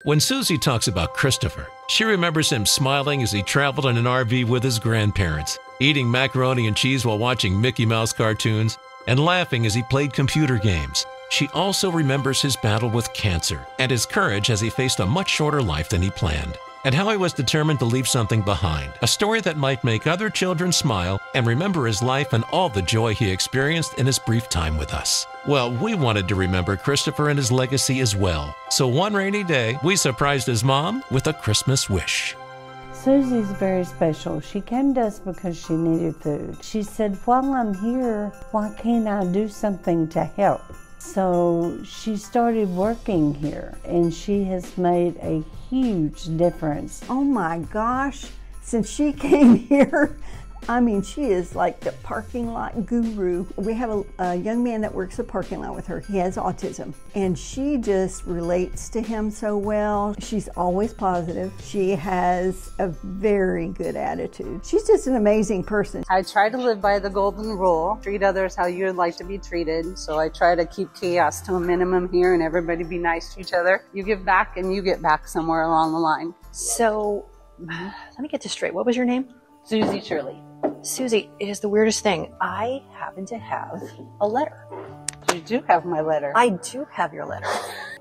When Susie talks about Christopher, she remembers him smiling as he traveled in an RV with his grandparents, eating macaroni and cheese while watching Mickey Mouse cartoons, and laughing as he played computer games. She also remembers his battle with cancer and his courage as he faced a much shorter life than he planned, and how he was determined to leave something behind, a story that might make other children smile and remember his life and all the joy he experienced in his brief time with us. Well, we wanted to remember Christopher and his legacy as well, so one rainy day, we surprised his mom with a Christmas wish. Susie's very special. She came to us because she needed food. She said, while I'm here, why can't I do something to help? So she started working here, and she has made a huge difference. Oh my gosh, since she came here, I mean, she is like the parking lot guru. We have a young man that works the parking lot with her. He has autism, and she just relates to him so well. She's always positive. She has a very good attitude. She's just an amazing person. I try to live by the golden rule, treat others how you'd like to be treated. So I try to keep chaos to a minimum here and everybody be nice to each other. You give back and you get back somewhere along the line. So, let me get this straight. What was your name? Susie Shirley. Susie, it is the weirdest thing. I happen to have a letter. You do have my letter. I do have your letter.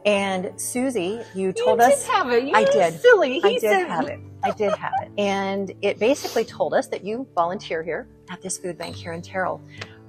And Susie, you told us. You did have it. You I were did. silly. I did have it. I did have it. And it basically told us that you volunteer here at this food bank here in Terrell.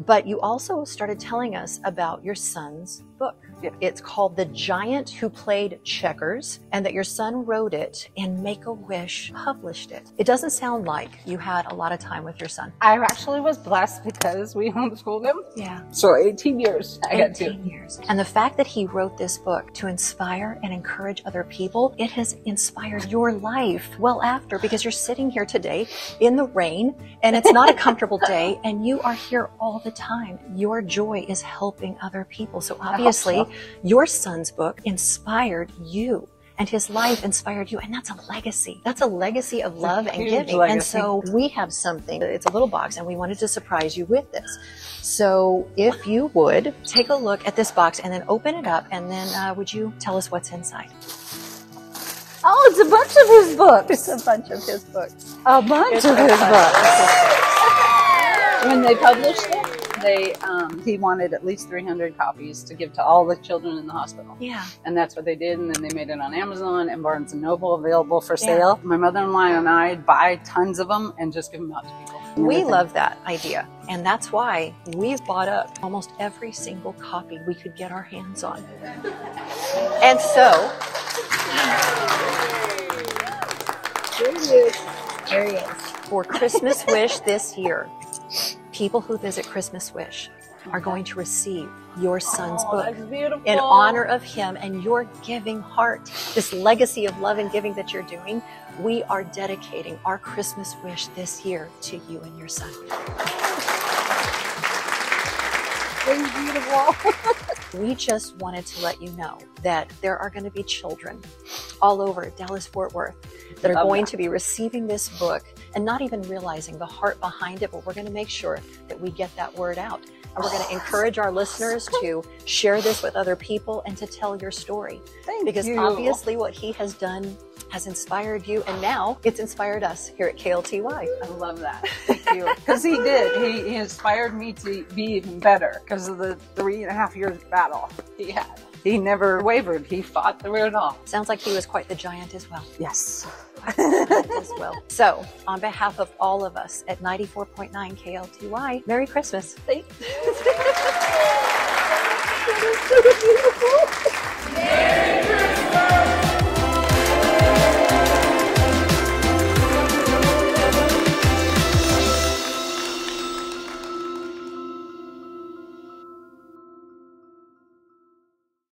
But you also started telling us about your son's book. Yeah. It's called The Giant Who Played Checkers, and that your son wrote it and MakeAWish published it. It doesn't sound like you had a lot of time with your son. I actually was blessed because we homeschooled him. Yeah. So 18 years. I got 18 years. And the fact that he wrote this book to inspire and encourage other people, it has inspired your life well after, because you're sitting here today in the rain and it's not a comfortable day and you are here all the time. Your joy is helping other people. So obviously your son's book inspired you. And his life inspired you, and that's a legacy. That's a legacy of love and giving. Legacy. And so we have something, it's a little box, and we wanted to surprise you with this. So if you would, take a look at this box and then open it up, and then would you tell us what's inside? Oh, it's a bunch of his books. It's a bunch of his books. A bunch of his books. When they published it, he wanted at least 300 copies to give to all the children in the hospital. Yeah. And that's what they did. And then they made it on Amazon and Barnes & Noble available for sale. My mother-in-law and I buy tons of them and just give them out to people. We love that idea. And that's why we've bought up almost every single copy we could get our hands on. And so, here he is. There he is. For Christmas Wish this year, people who visit Christmas Wish are going to receive your son's book in honor of him and your giving heart. This legacy of love and giving that you're doing, we are dedicating our Christmas Wish this year to you and your son. Beautiful. We just wanted to let you know that there are going to be children all over Dallas-Fort Worth that are going to be receiving this book and not even realizing the heart behind it, but we're going to make sure that we get that word out. And we're going to encourage our listeners to share this with other people and to tell your story. Because obviously what he has done has inspired you, and now it's inspired us here at KLTY. I love that. Thank you. Because he did. He inspired me to be even better because of the 3.5 years battle he had. He never wavered. He fought through it all. Sounds like he was quite the giant as well. Yes. As well. So, on behalf of all of us at 94.9 KLTY, Merry Christmas. Thank you. That is so beautiful.